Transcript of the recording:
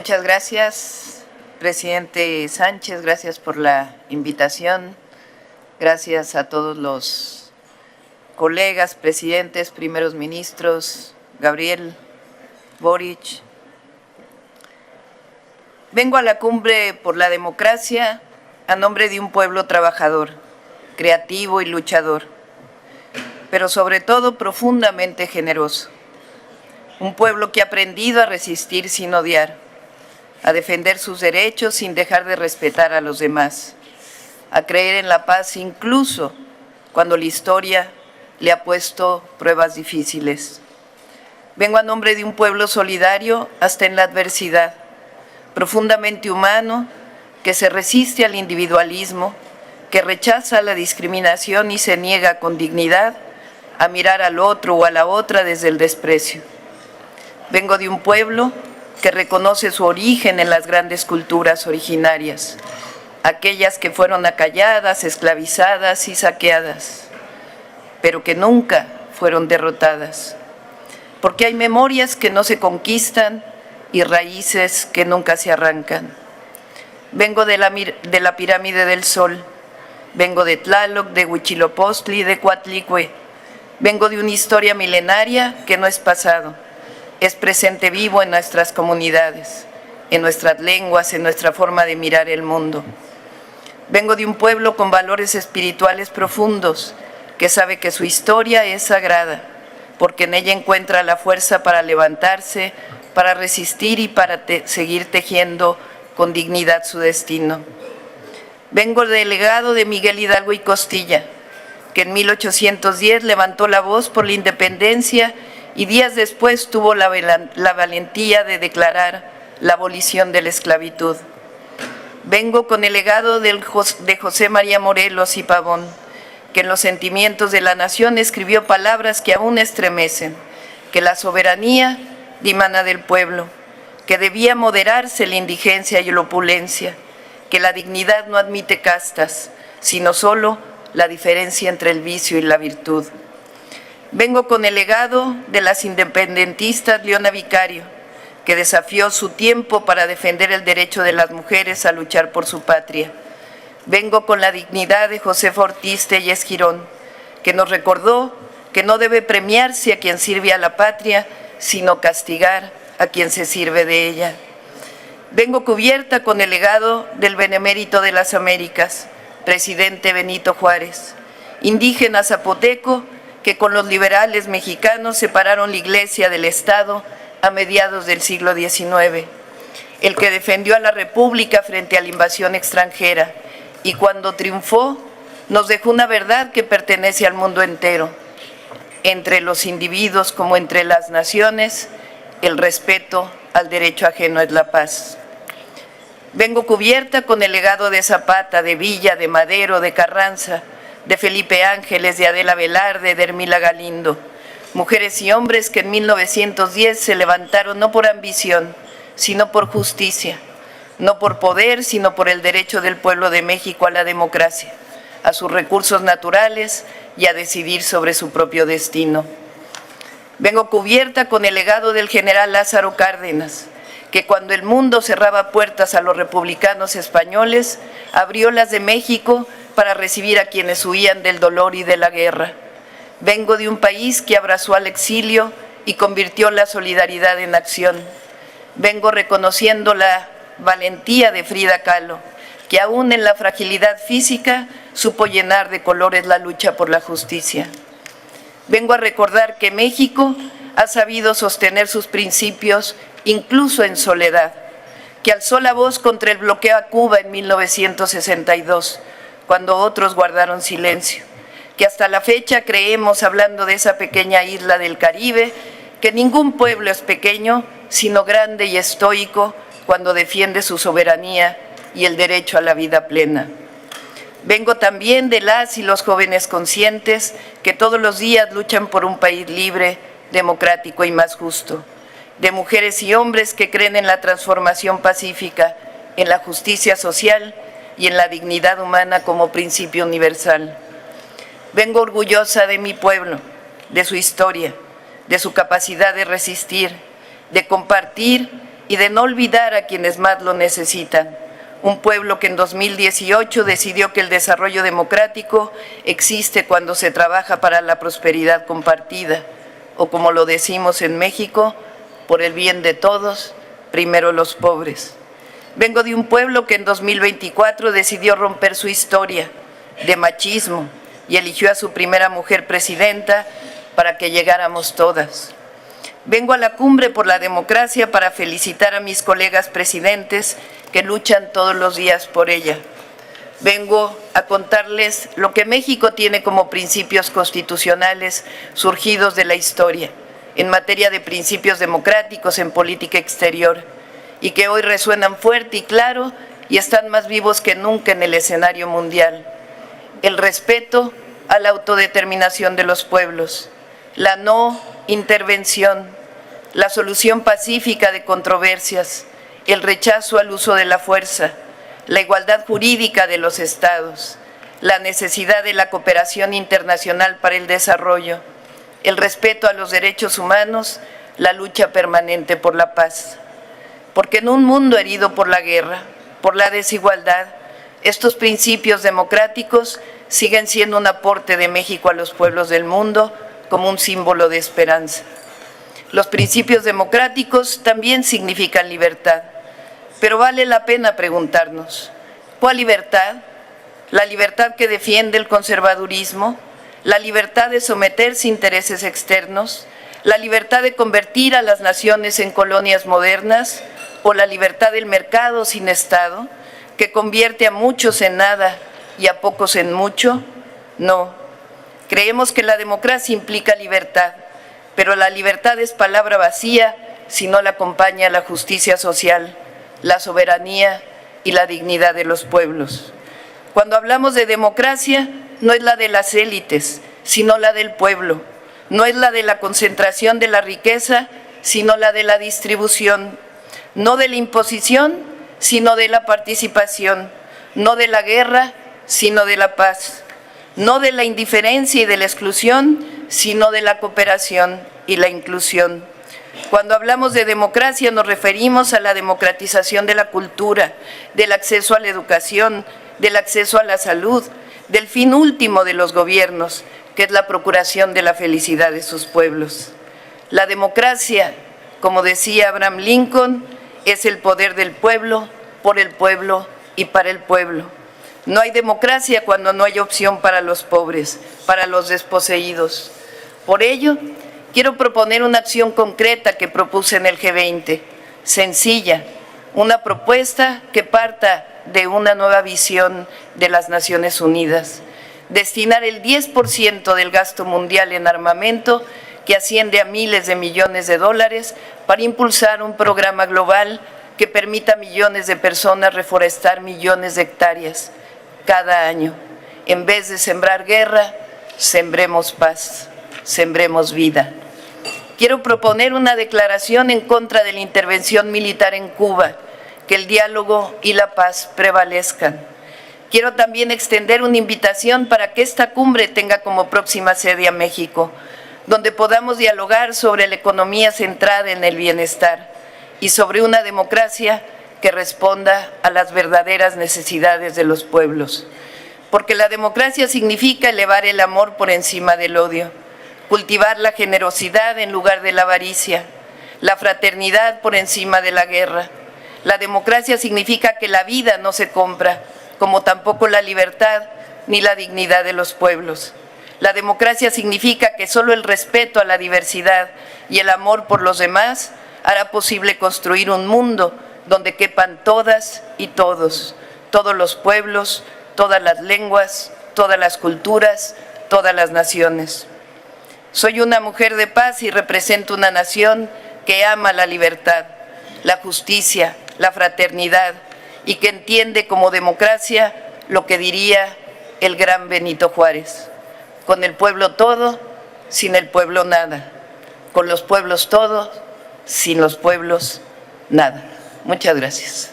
Muchas gracias, presidente Sánchez, gracias por la invitación. Gracias a todos los colegas, presidentes, primeros ministros, Gabriel, Boric. Vengo a la Cumbre por la Democracia a nombre de un pueblo trabajador, creativo y luchador, pero sobre todo profundamente generoso. Un pueblo que ha aprendido a resistir sin odiar, a defender sus derechos sin dejar de respetar a los demás, a creer en la paz incluso cuando la historia le ha puesto pruebas difíciles. Vengo a nombre de un pueblo solidario hasta en la adversidad, profundamente humano, que se resiste al individualismo, que rechaza la discriminación y se niega con dignidad a mirar al otro o a la otra desde el desprecio. Vengo de un pueblo que reconoce su origen en las grandes culturas originarias, aquellas que fueron acalladas, esclavizadas y saqueadas, pero que nunca fueron derrotadas, porque hay memorias que no se conquistan y raíces que nunca se arrancan. Vengo de la pirámide del Sol, vengo de Tlaloc, de Huitzilopochtli, de Coatlicue, vengo de una historia milenaria que no es pasado, es presente vivo en nuestras comunidades, en nuestras lenguas, en nuestra forma de mirar el mundo. Vengo de un pueblo con valores espirituales profundos, que sabe que su historia es sagrada, porque en ella encuentra la fuerza para levantarse, para resistir y para seguir tejiendo con dignidad su destino. Vengo del legado de Miguel Hidalgo y Costilla, que en 1810 levantó la voz por la independencia y días después tuvo la valentía de declarar la abolición de la esclavitud. Vengo con el legado de José María Morelos y Pavón, que en los sentimientos de la nación escribió palabras que aún estremecen, que la soberanía dimana del pueblo, que debía moderarse la indigencia y la opulencia, que la dignidad no admite castas, sino solo la diferencia entre el vicio y la virtud. Vengo con el legado de las independentistas Leona Vicario, que desafió su tiempo para defender el derecho de las mujeres a luchar por su patria. Vengo con la dignidad de Josefa Ortiz Telles Girón, que nos recordó que no debe premiarse a quien sirve a la patria, sino castigar a quien se sirve de ella. Vengo cubierta con el legado del benemérito de las Américas, presidente Benito Juárez, indígena zapoteco, que con los liberales mexicanos separaron la Iglesia del Estado a mediados del siglo XIX, el que defendió a la República frente a la invasión extranjera y cuando triunfó nos dejó una verdad que pertenece al mundo entero. Entre los individuos como entre las naciones, el respeto al derecho ajeno es la paz. Vengo cubierta con el legado de Zapata, de Villa, de Madero, de Carranza, de Felipe Ángeles, de Adela Velarde, de Hermila Galindo, mujeres y hombres que en 1910 se levantaron no por ambición, sino por justicia, no por poder, sino por el derecho del pueblo de México a la democracia, a sus recursos naturales y a decidir sobre su propio destino. Vengo cubierta con el legado del general Lázaro Cárdenas, que cuando el mundo cerraba puertas a los republicanos españoles, abrió las de México para recibir a quienes huían del dolor y de la guerra. Vengo de un país que abrazó al exilio y convirtió la solidaridad en acción. Vengo reconociendo la valentía de Frida Kahlo, que aún en la fragilidad física supo llenar de colores la lucha por la justicia. Vengo a recordar que México ha sabido sostener sus principios incluso en soledad, que alzó la voz contra el bloqueo a Cuba en 1962, cuando otros guardaron silencio, que hasta la fecha creemos, hablando de esa pequeña isla del Caribe, que ningún pueblo es pequeño, sino grande y estoico cuando defiende su soberanía y el derecho a la vida plena. Vengo también de las y los jóvenes conscientes que todos los días luchan por un país libre, democrático y más justo, de mujeres y hombres que creen en la transformación pacífica, en la justicia social y en la dignidad humana como principio universal. Vengo orgullosa de mi pueblo, de su historia, de su capacidad de resistir, de compartir y de no olvidar a quienes más lo necesitan. Un pueblo que en 2018 decidió que el desarrollo democrático existe cuando se trabaja para la prosperidad compartida, o como lo decimos en México, por el bien de todos, primero los pobres. Vengo de un pueblo que en 2024 decidió romper su historia de machismo y eligió a su primera mujer presidenta para que llegáramos todas. Vengo a la Cumbre por la Democracia para felicitar a mis colegas presidentes que luchan todos los días por ella. Vengo a contarles lo que México tiene como principios constitucionales surgidos de la historia en materia de principios democráticos en política exterior y que hoy resuenan fuerte y claro y están más vivos que nunca en el escenario mundial. El respeto a la autodeterminación de los pueblos, la no intervención, la solución pacífica de controversias, el rechazo al uso de la fuerza, la igualdad jurídica de los estados, la necesidad de la cooperación internacional para el desarrollo, el respeto a los derechos humanos, la lucha permanente por la paz. Porque en un mundo herido por la guerra, por la desigualdad, estos principios democráticos siguen siendo un aporte de México a los pueblos del mundo como un símbolo de esperanza. Los principios democráticos también significan libertad, pero vale la pena preguntarnos, ¿cuál libertad? ¿La libertad que defiende el conservadurismo? ¿La libertad de someterse a intereses externos? ¿La libertad de convertir a las naciones en colonias modernas? ¿O la libertad del mercado sin Estado, que convierte a muchos en nada y a pocos en mucho? No. Creemos que la democracia implica libertad, pero la libertad es palabra vacía si no la acompaña la justicia social, la soberanía y la dignidad de los pueblos. Cuando hablamos de democracia, no es la de las élites, sino la del pueblo. No es la de la concentración de la riqueza, sino la de la distribución. No de la imposición, sino de la participación. No de la guerra, sino de la paz. No de la indiferencia y de la exclusión, sino de la cooperación y la inclusión. Cuando hablamos de democracia nos referimos a la democratización de la cultura, del acceso a la educación, del acceso a la salud, del fin último de los gobiernos, que es la procuración de la felicidad de sus pueblos. La democracia, como decía Abraham Lincoln, es el poder del pueblo, por el pueblo y para el pueblo. No hay democracia cuando no hay opción para los pobres, para los desposeídos. Por ello, quiero proponer una acción concreta que propuse en el G20, sencilla, una propuesta que parta de una nueva visión de las Naciones Unidas, destinar el 10% del gasto mundial en armamento, que asciende a miles de millones de dólares, para impulsar un programa global que permita a millones de personas reforestar millones de hectáreas cada año. En vez de sembrar guerra, sembremos paz, sembremos vida. Quiero proponer una declaración en contra de la intervención militar en Cuba, que el diálogo y la paz prevalezcan. Quiero también extender una invitación para que esta cumbre tenga como próxima sede a México, donde podamos dialogar sobre la economía centrada en el bienestar y sobre una democracia que responda a las verdaderas necesidades de los pueblos. Porque la democracia significa elevar el amor por encima del odio, cultivar la generosidad en lugar de la avaricia, la fraternidad por encima de la guerra. La democracia significa que la vida no se compra, como tampoco la libertad ni la dignidad de los pueblos. La democracia significa que solo el respeto a la diversidad y el amor por los demás hará posible construir un mundo donde quepan todas y todos, todos los pueblos, todas las lenguas, todas las culturas, todas las naciones. Soy una mujer de paz y represento una nación que ama la libertad, la justicia, la fraternidad y que entiende como democracia lo que diría el gran Benito Juárez: con el pueblo todo, sin el pueblo nada; con los pueblos todo, sin los pueblos nada. Muchas gracias.